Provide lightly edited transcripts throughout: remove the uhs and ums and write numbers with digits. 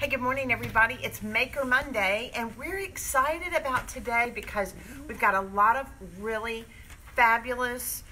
Hey, good morning, everybody. It's Maker Monday, and we're excited about today because we've got a lot of really fabulous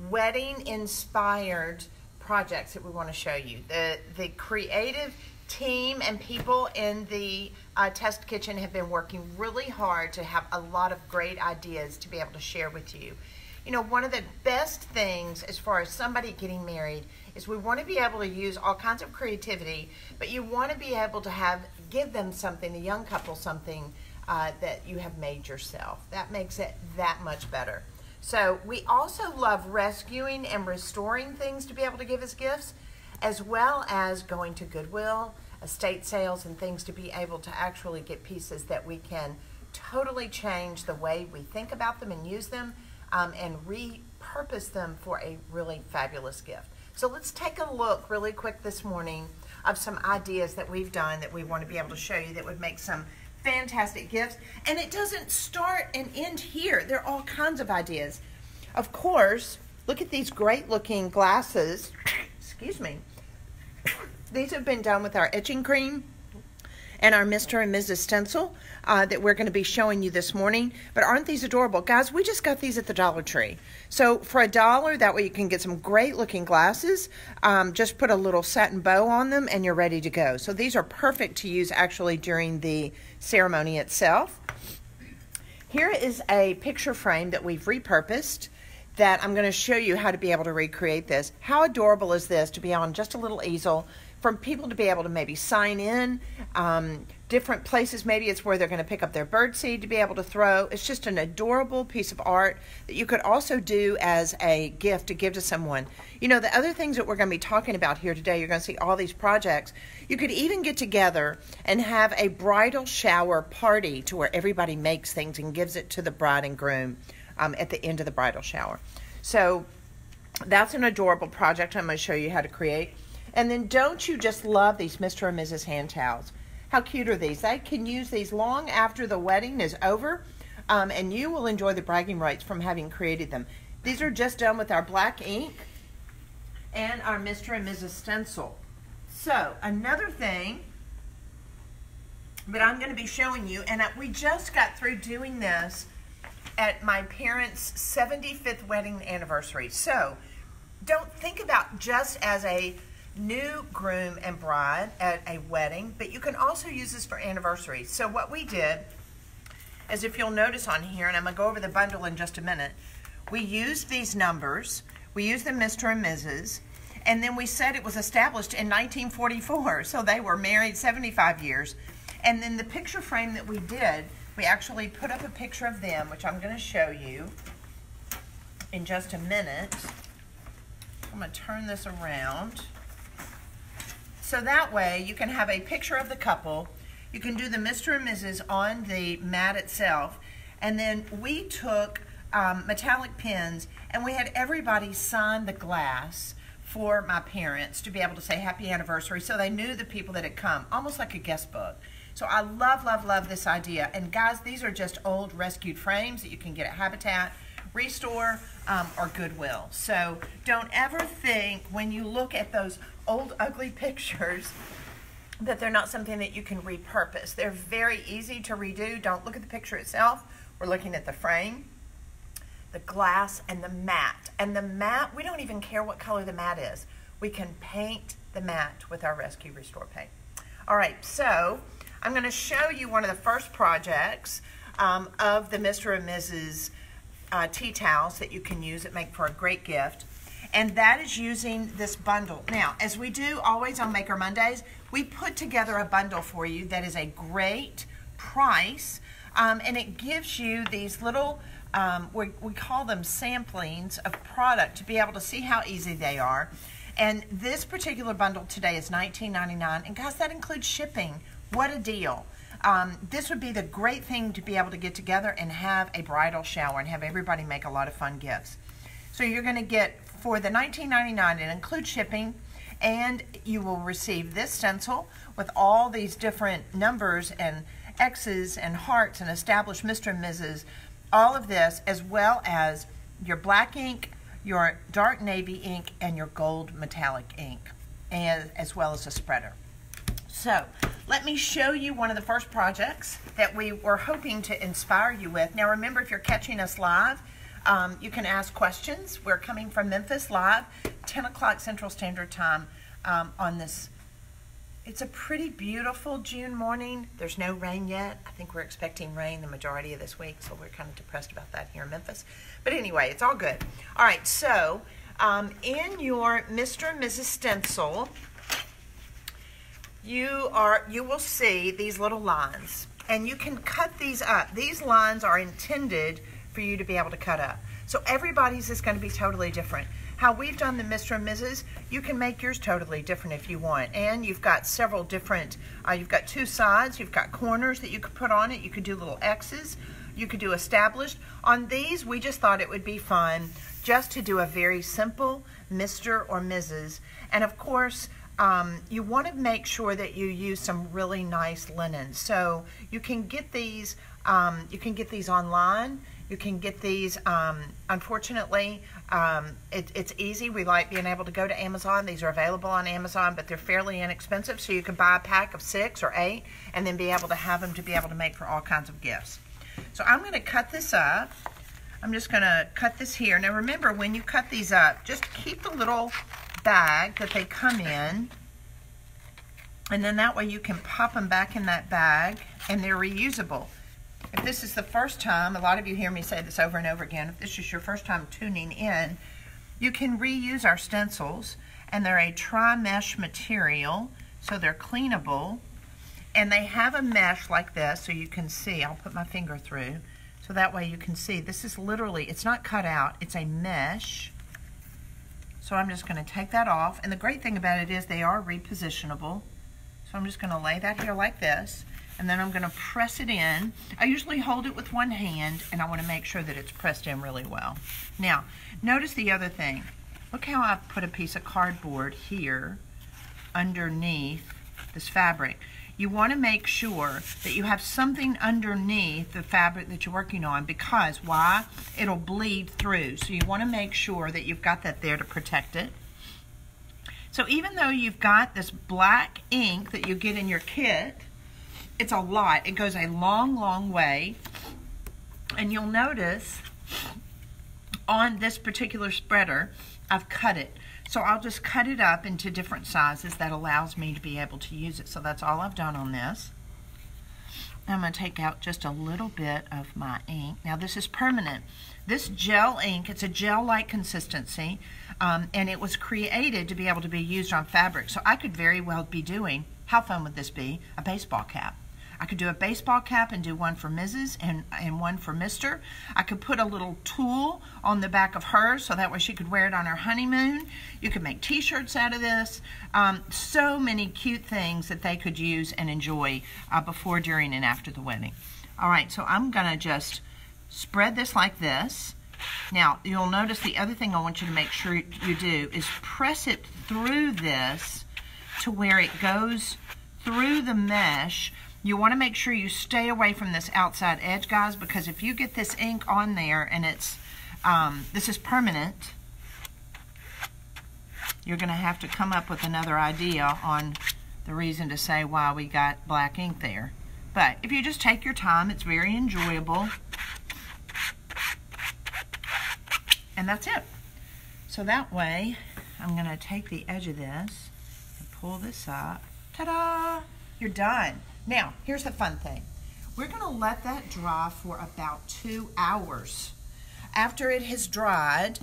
wedding-inspired projects that we want to show you. The creative team and people in the test kitchen have been working really hard to have a lot of great ideas to be able to share with you. You know, one of the best things as far as somebody getting married is we want to be able to use all kinds of creativity, but you want to be able to give them something, the young couple, something that you have made yourself. That makes it that much better. So we also love rescuing and restoring things to be able to give as gifts, as well as going to Goodwill, estate sales, and things to be able to actually get pieces that we can totally change the way we think about them and use them, and repurpose them for a really fabulous gift. So let's take a look really quick this morning of some ideas that we've done that we want to be able to show you that would make some fantastic gifts. And it doesn't start and end here. There are all kinds of ideas. Of course, look at these great looking glasses. Excuse me. These have been done with our etching cream and our Mr. and Mrs. stencil that we're going to be showing you this morning. But aren't these adorable? Guys, we just got these at the Dollar Tree. So for $1, that way you can get some great looking glasses. Just put a little satin bow on them and you're ready to go. So these are perfect to use actually during the ceremony itself. Here is a picture frame that we've repurposed that I'm going to show you how to be able to recreate this. How adorable is this to be on just a little easel for people to be able to maybe sign in, different places. Maybe it's where they're going to pick up their birdseed to be able to throw. It's just an adorable piece of art that you could also do as a gift to give to someone. You know, the other things that we're going to be talking about here today, you're going to see all these projects. You could even get together and have a bridal shower party to where everybody makes things and gives it to the bride and groom at the end of the bridal shower. So that's an adorable project I'm going to show you how to create. And then don't you just love these Mr. and Mrs. hand towels? How cute are these? They can use these long after the wedding is over, and you will enjoy the bragging rights from having created them. These are just done with our black ink and our Mr. and Mrs. stencil. So another thing that I'm going to be showing you, and we just got through doing this at my parents' 75th wedding anniversary. So don't think about just as a new groom and bride at a wedding, but you can also use this for anniversaries. So what we did is, if you'll notice on here, and I'm going to go over the bundle in just a minute, we used these numbers, we used the Mr. and Mrs., and then we said it was established in 1944, so they were married 75 years. And then the picture frame that we did, we actually put up a picture of them, which I'm going to show you in just a minute. I'm going to turn this around. So that way you can have a picture of the couple. You can do the Mr. and Mrs. on the mat itself. And then we took metallic pens and we had everybody sign the glass for my parents to be able to say happy anniversary, so they knew the people that had come, almost like a guest book. So I love, love, love this idea. And guys, these are just old rescued frames that you can get at Habitat, Restore, or Goodwill. So don't ever think when you look at those old ugly pictures that they're not something that you can repurpose. They're very easy to redo. Don't look at the picture itself. We're looking at the frame, the glass, and the mat. And the mat, we don't even care what color the mat is. We can paint the mat with our Rescue Restore paint. All right, so I'm going to show you one of the first projects of the Mr. and Mrs. Tea towels that you can use that make for a great gift. And that is using this bundle. Now, as we do always on Maker Mondays, we put together a bundle for you that is a great price, and it gives you these little, we call them samplings of product to be able to see how easy they are. And this particular bundle today is $19.99, and guys, that includes shipping. What a deal. This would be the great thing to be able to get together and have a bridal shower and have everybody make a lot of fun gifts. So you're going to get, for the $19.99, it includes shipping, and you will receive this stencil with all these different numbers and X's and hearts and established Mr. and Mrs., all of this, as well as your black ink, your dark navy ink, and your gold metallic ink, and as well as a spreader. So let me show you one of the first projects that we were hoping to inspire you with. Now remember, if you're catching us live, you can ask questions. We're coming from Memphis live, 10 o'clock Central Standard Time on this. It's a pretty beautiful June morning. There's no rain yet. I think we're expecting rain the majority of this week, so we're kind of depressed about that here in Memphis. But anyway, it's all good. All right, so in your Mr. and Mrs. stencil, you will see these little lines, and you can cut these up. These lines are intended for you to be able to cut up. So everybody's is going to be totally different. How we've done the Mr. and Mrs., you can make yours totally different if you want. And you've got several different, you've got two sides, you've got corners that you could put on it. You could do little X's, you could do established. On these, we just thought it would be fun just to do a very simple Mr. or Mrs. And of course, you want to make sure that you use some really nice linen. So you can get these online. You can get these, unfortunately, it's easy. We like being able to go to Amazon. These are available on Amazon, but they're fairly inexpensive. So you can buy a pack of 6 or 8 and then be able to have them to be able to make for all kinds of gifts. So I'm going to cut this up. I'm just going to cut this here. Now remember, when you cut these up, just keep the little bag that they come in. And then that way you can pop them back in that bag and they're reusable. If this is the first time, a lot of you hear me say this over and over again, if this is your first time tuning in, you can reuse our stencils, and they're a tri-mesh material, so they're cleanable, and they have a mesh like this, so you can see. I'll put my finger through, so that way you can see. This is literally, it's not cut out, it's a mesh. So I'm just going to take that off, and the great thing about it is they are repositionable. So I'm just going to lay that here like this. And then I'm going to press it in. I usually hold it with one hand, and I want to make sure that it's pressed in really well. Now, notice the other thing. Look how I put a piece of cardboard here underneath this fabric. You want to make sure that you have something underneath the fabric that you're working on, because why? It'll bleed through. So you want to make sure that you've got that there to protect it. So even though you've got this black ink that you get in your kit, it's a lot. It goes a long, long way. And you'll notice on this particular spreader, I've cut it. So I'll just cut it up into different sizes. That allows me to be able to use it. So that's all I've done on this. I'm going to take out just a little bit of my ink. Now this is permanent. This gel ink, it's a gel-like consistency, and it was created to be able to be used on fabric. So I could very well be doing, how fun would this be, a baseball cap. I could do a baseball cap and do one for Mrs. and one for Mr. I could put a little tulle on the back of hers so that way she could wear it on her honeymoon. You could make t-shirts out of this. So many cute things that they could use and enjoy before, during, and after the wedding. All right, so I'm going to just spread this like this. Now, you'll notice the other thing I want you to make sure you do is press it through this to where it goes through the mesh. You want to make sure you stay away from this outside edge, guys, because if you get this ink on there and it's, this is permanent, you're going to have to come up with another idea on the reason to say why we got black ink there. But if you just take your time, it's very enjoyable. And that's it. So that way, I'm going to take the edge of this and pull this up. Ta-da! You're done. Now, here's the fun thing. We're going to let that dry for about 2 hours. After it has dried,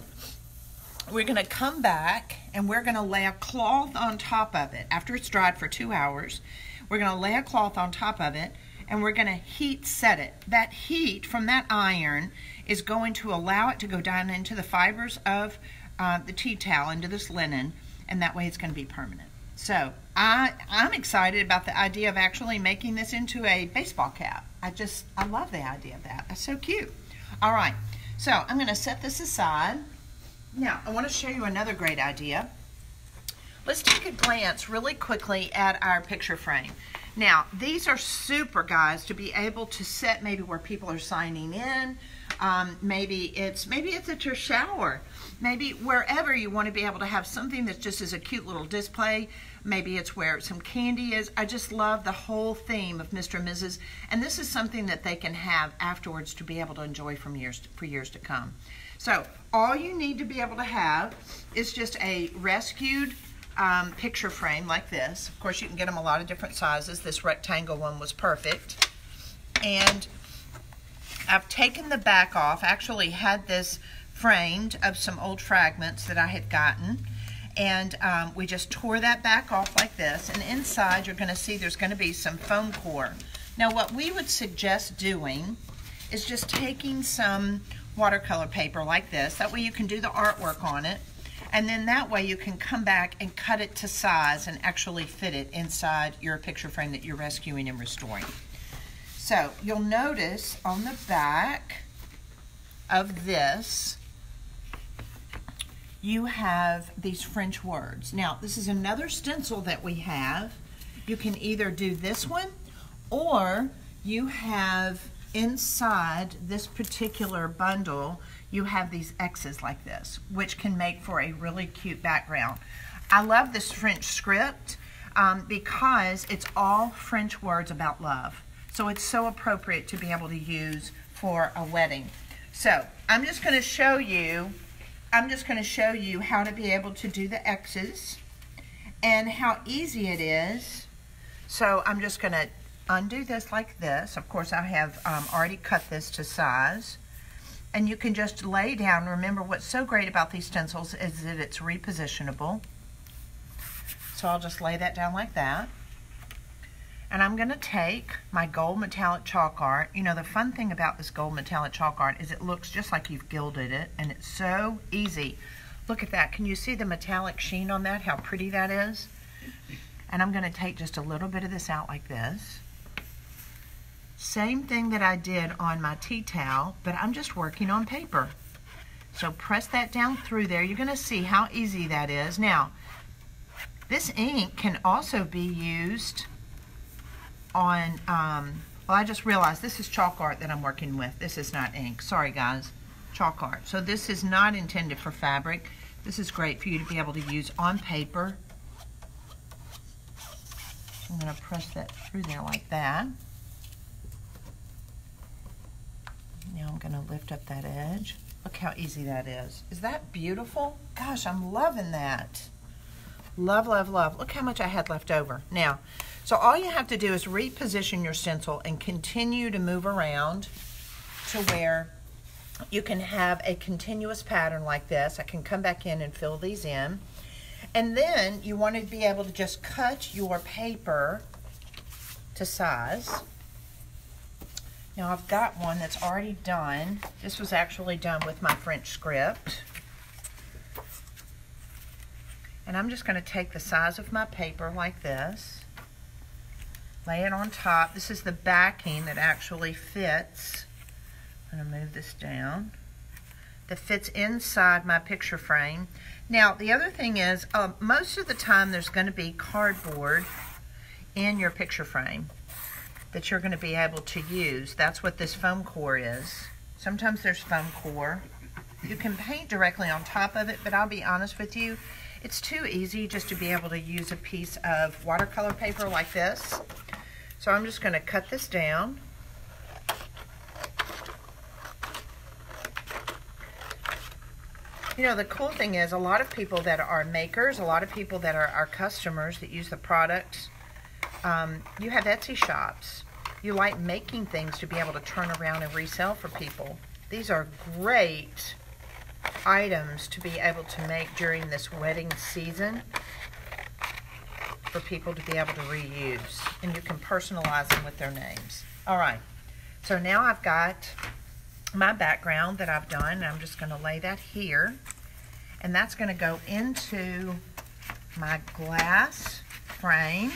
we're going to come back and we're going to lay a cloth on top of it. After it's dried for 2 hours, we're going to lay a cloth on top of it and we're going to heat set it. That heat from that iron is going to allow it to go down into the fibers of the tea towel, into this linen, and that way it's going to be permanent. So I'm excited about the idea of actually making this into a baseball cap. I love the idea of that. That's so cute. All right, so I'm going to set this aside. Now, I want to show you another great idea. Let's take a glance really quickly at our picture frame. Now, these are super, guys, to be able to set maybe where people are signing in. Maybe it's at your shower. Maybe wherever you want to be able to have something that's just as a cute little display. maybe it's where some candy is. I just love the whole theme of Mr. and Mrs. And this is something that they can have afterwards to be able to enjoy for years to come. So all you need to be able to have is just a rescued picture frame like this. Of course, you can get them a lot of different sizes. This rectangle one was perfect. And I've taken the back off. I actually had this framed of some old fragments that I had gotten. And we just tore that back off like this. And inside, you're going to see there's going to be some foam core. Now, what we would suggest doing is just taking some watercolor paper like this. That way you can do the artwork on it. And then that way you can come back and cut it to size and actually fit it inside your picture frame that you're rescuing and restoring. So you'll notice on the back of this, you have these French words. Now, this is another stencil that we have. You can either do this one, or you have inside this particular bundle, you have these X's like this, which can make for a really cute background. I love this French script because it's all French words about love. So it's so appropriate to be able to use for a wedding. So I'm just going to show you how to be able to do the X's and how easy it is. So I'm just going to undo this like this. Of course, I have already cut this to size. And you can just lay down. Remember, what's so great about these stencils is that it's repositionable. So I'll just lay that down like that. And I'm going to take my gold metallic chalk art. You know, the fun thing about this gold metallic chalk art is it looks just like you've gilded it, and it's so easy. Look at that. Can you see the metallic sheen on that? How pretty that is? And I'm going to take just a little bit of this out like this. Same thing that I did on my tea towel, but I'm just working on paper. So press that down through there. You're going to see how easy that is. Now, this ink can also be used on, well, I just realized this is chalk art that I'm working with. This is not ink. Sorry, guys. Chalk art. So this is not intended for fabric. This is great for you to be able to use on paper. So I'm going to press that through there like that. Now I'm going to lift up that edge. Look how easy that is. Is that beautiful? Gosh, I'm loving that. Love, love, love. Look how much I had left over. Now, so all you have to do is reposition your stencil and continue to move around to where you can have a continuous pattern like this. I can come back in and fill these in. And then you want to be able to just cut your paper to size. Now I've got one that's already done. This was actually done with my French script. And I'm just going to take the size of my paper like this, lay it on top. This is the backing that actually fits. I'm going to move this down. That fits inside my picture frame. Now the other thing is, most of the time there's going to be cardboard in your picture frame that you're going to be able to use. That's what this foam core is. Sometimes there's foam core. You can paint directly on top of it, but I'll be honest with you, it's too easy just to be able to use a piece of watercolor paper like this. So I'm just going to cut this down. You know, the cool thing is a lot of people that are makers, a lot of people that are our customers that use the products, you have Etsy shops. You like making things to be able to turn around and resell for people. These are great items to be able to make during this wedding season for people to be able to reuse. And you can personalize them with their names. All right, so now I've got my background that I've done. I'm just going to lay that here. And that's going to go into my glass frame.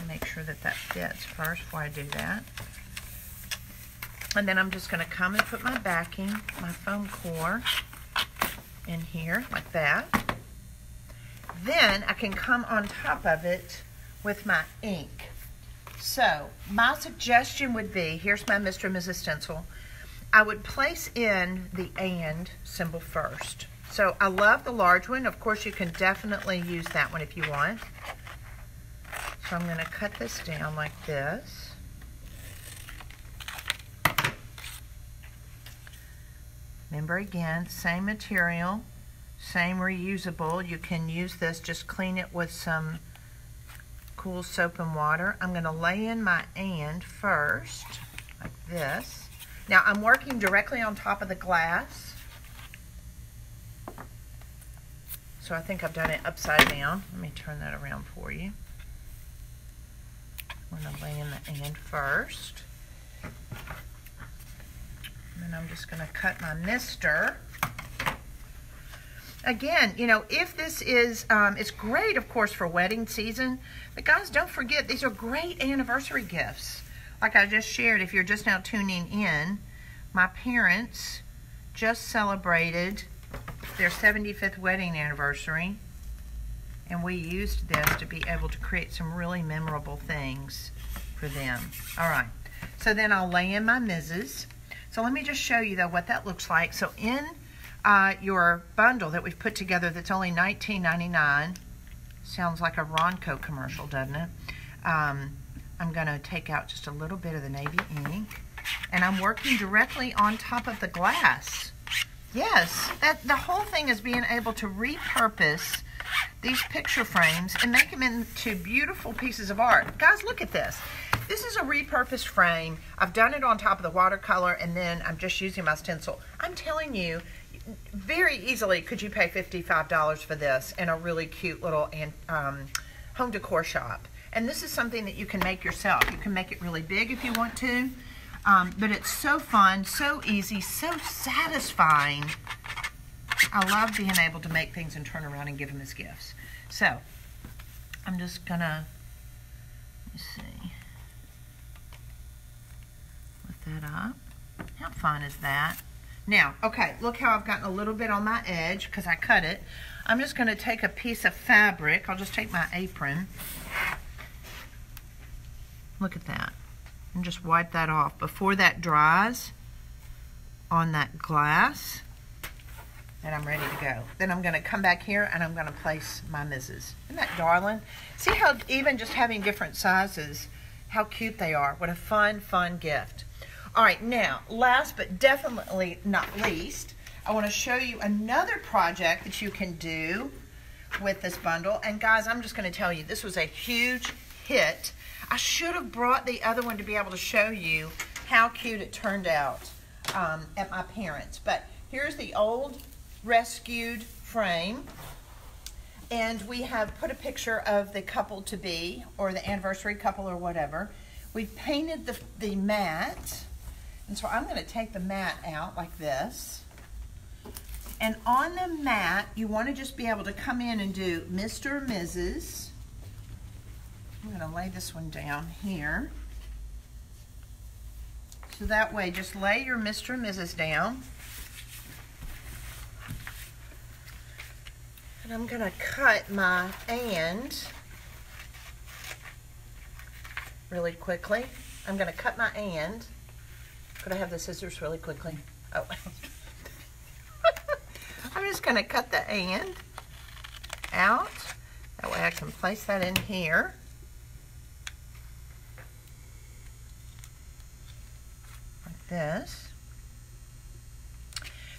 Make sure that that fits first before I do that. And then I'm just going to come and put my backing, my foam core, in here like that. Then I can come on top of it with my ink. So my suggestion would be, here's my Mr. and Mrs. stencil. I would place in the and symbol first. So I love the large one. Of course, you can definitely use that one if you want. So I'm going to cut this down like this. Remember again, same material, same reusable. You can use this, just clean it with some cool soap and water. I'm going to lay in my and first, like this. Now I'm working directly on top of the glass. So I think I've done it upside down. Let me turn that around for you. I'm going to lay in the and first. And then I'm just going to cut my mister. Again, you know, if this is, it's great, of course, for wedding season. But guys, don't forget, these are great anniversary gifts. Like I just shared, if you're just now tuning in, my parents just celebrated their 75th wedding anniversary, and we used this to be able to create some really memorable things for them. All right, so then I'll lay in my Mrs. So let me just show you though what that looks like. So in your bundle that we've put together that's only $19.99, sounds like a Ronco commercial, doesn't it? I'm going to take out just a little bit of the navy ink, and I'm working directly on top of the glass. Yes, the whole thing is being able to repurpose these picture frames and make them into beautiful pieces of art. Guys, look at this. This is a repurposed frame. I've done it on top of the watercolor, and then I'm just using my stencil. I'm telling you, very easily could you pay $55 for this in a really cute little home decor shop. And this is something that you can make yourself. You can make it really big if you want to. But it's so fun, so easy, so satisfying. I love being able to make things and turn around and give them as gifts. So, I'm just gonna, let me see, lift that up. How fun is that? Now, okay, look how I've gotten a little bit on my edge because I cut it. I'm just gonna take a piece of fabric. I'll just take my apron. Look at that. And just wipe that off before that dries on that glass, and I'm ready to go. Then I'm going to come back here and I'm going to place my Mrs. Isn't that darling? See how even just having different sizes, how cute they are. What a fun, fun gift. All right, now, last but definitely not least, I want to show you another project that you can do with this bundle. And guys, I'm just going to tell you, this was a huge hit. I should have brought the other one to be able to show you how cute it turned out at my parents'. But here's the old rescued frame. And we have put a picture of the couple-to-be, or the anniversary couple, or whatever. We've painted the mat. And so I'm going to take the mat out like this. And on the mat, you want to just be able to come in and do Mr. or Mrs. I'm going to lay this one down here. So that way, just lay your Mr. and Mrs. down. And I'm going to cut my and really quickly. I'm going to cut my and. Could I have the scissors really quickly? Oh. I'm just going to cut the and out. That way I can place that in here. This.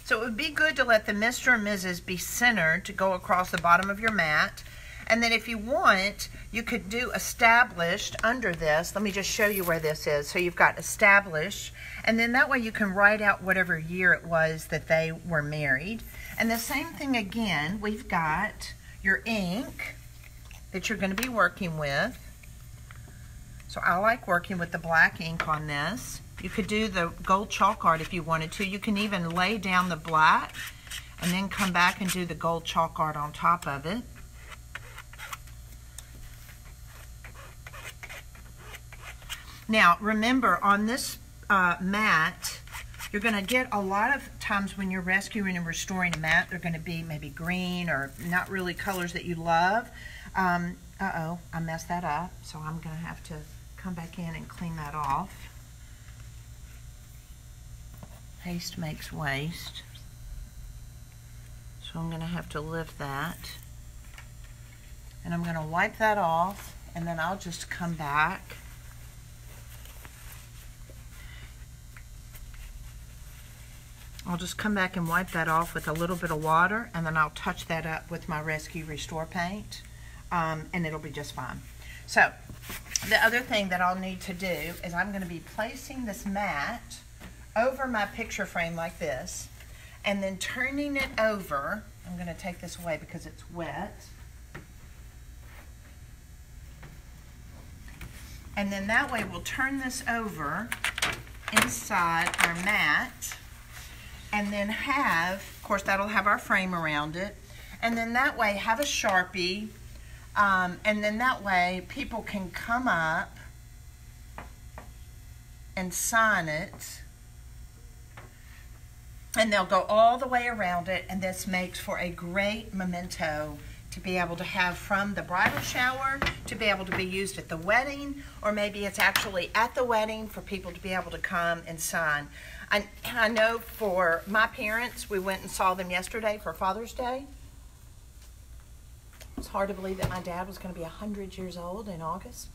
So it would be good to let the Mr. and Mrs. be centered to go across the bottom of your mat. And then if you want, you could do established under this. Let me just show you where this is. So you've got established, and then that way you can write out whatever year it was that they were married. And the same thing again, we've got your ink that you're going to be working with. So I like working with the black ink on this. You could do the gold chalk art if you wanted to. You can even lay down the black and then come back and do the gold chalk art on top of it. Now, remember, on this mat, you're going to get a lot of times when you're rescuing and restoring a mat, they're going to be maybe green or not really colors that you love. Uh-oh, I messed that up, so I'm going to have to come back in and clean that off. Haste makes waste. So So I'm going to have to lift that. And I'm going to wipe that off, and then I'll just come back. I'll just come back and wipe that off with a little bit of water, and then I'll touch that up with my Rescue Restore paint, and it'll be just fine. So the other thing that I'll need to do is I'm going to be placing this mat over my picture frame like this, and then turning it over. I'm going to take this away because it's wet. And then that way we'll turn this over inside our mat, and then have, of course that'll have our frame around it, and then that way have a Sharpie, and then that way people can come up and sign it, and they'll go all the way around it, and this makes for a great memento to be able to have from the bridal shower, to be able to be used at the wedding, or maybe it's actually at the wedding for people to be able to come and sign. I know for my parents, we went and saw them yesterday for Father's Day. It's hard to believe that my dad was going to be 100 years old in August,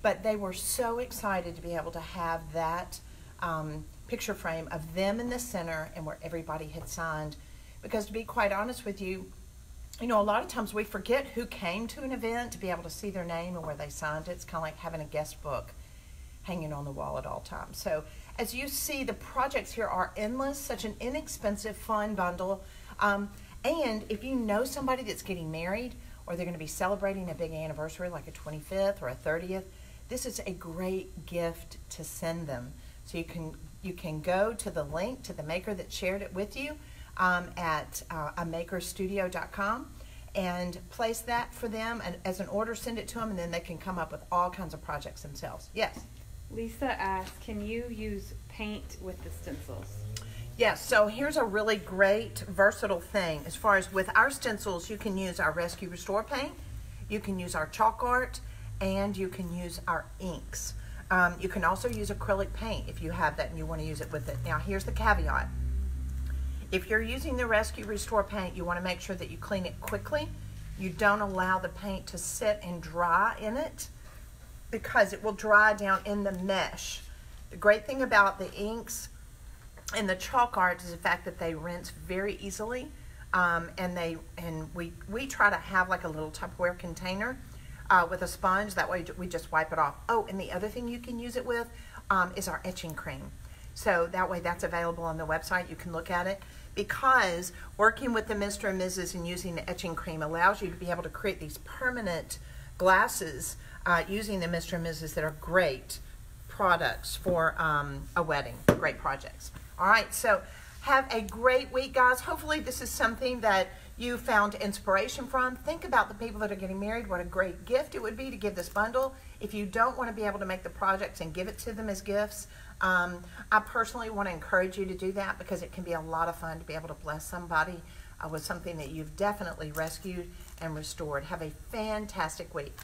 but they were so excited to be able to have that picture frame of them in the center and where everybody had signed. Because to be quite honest with you, you know, a lot of times we forget who came to an event to be able to see their name and where they signed it. It's kind of like having a guest book hanging on the wall at all times. So as you see, the projects here are endless, such an inexpensive, fun bundle. And if you know somebody that's getting married, or they're going to be celebrating a big anniversary like a 25th or a 30th, this is a great gift to send them. So you can go to the link to the maker that shared it with you at amakerstudio.com and place that for them, and as an order, send it to them, and then they can come up with all kinds of projects themselves. Yes? Lisa asked, can you use paint with the stencils? Yes, so here's a really great versatile thing. As far as with our stencils, you can use our Rescue Restore paint, you can use our chalk art, and you can use our inks. You can also use acrylic paint if you have that and you want to use it with it. Now here's the caveat. If you're using the Rescue Restore paint, you want to make sure that you clean it quickly. You don't allow the paint to sit and dry in it, because it will dry down in the mesh. The great thing about the inks and the chalk art is the fact that they rinse very easily, and we try to have like a little Tupperware container with a sponge. That way we just wipe it off. Oh, and the other thing you can use it with is our etching cream. So that way that's available on the website. You can look at it, because working with the Mr. and Mrs. and using the etching cream allows you to be able to create these permanent glasses using the Mr. and Mrs. that are great products for a wedding. Great projects. All right, so have a great week, guys. Hopefully this is something that you found inspiration from. Think about the people that are getting married. What a great gift it would be to give this bundle. If you don't want to be able to make the projects and give it to them as gifts, I personally want to encourage you to do that, because it can be a lot of fun to be able to bless somebody with something that you've definitely rescued and restored. Have a fantastic week.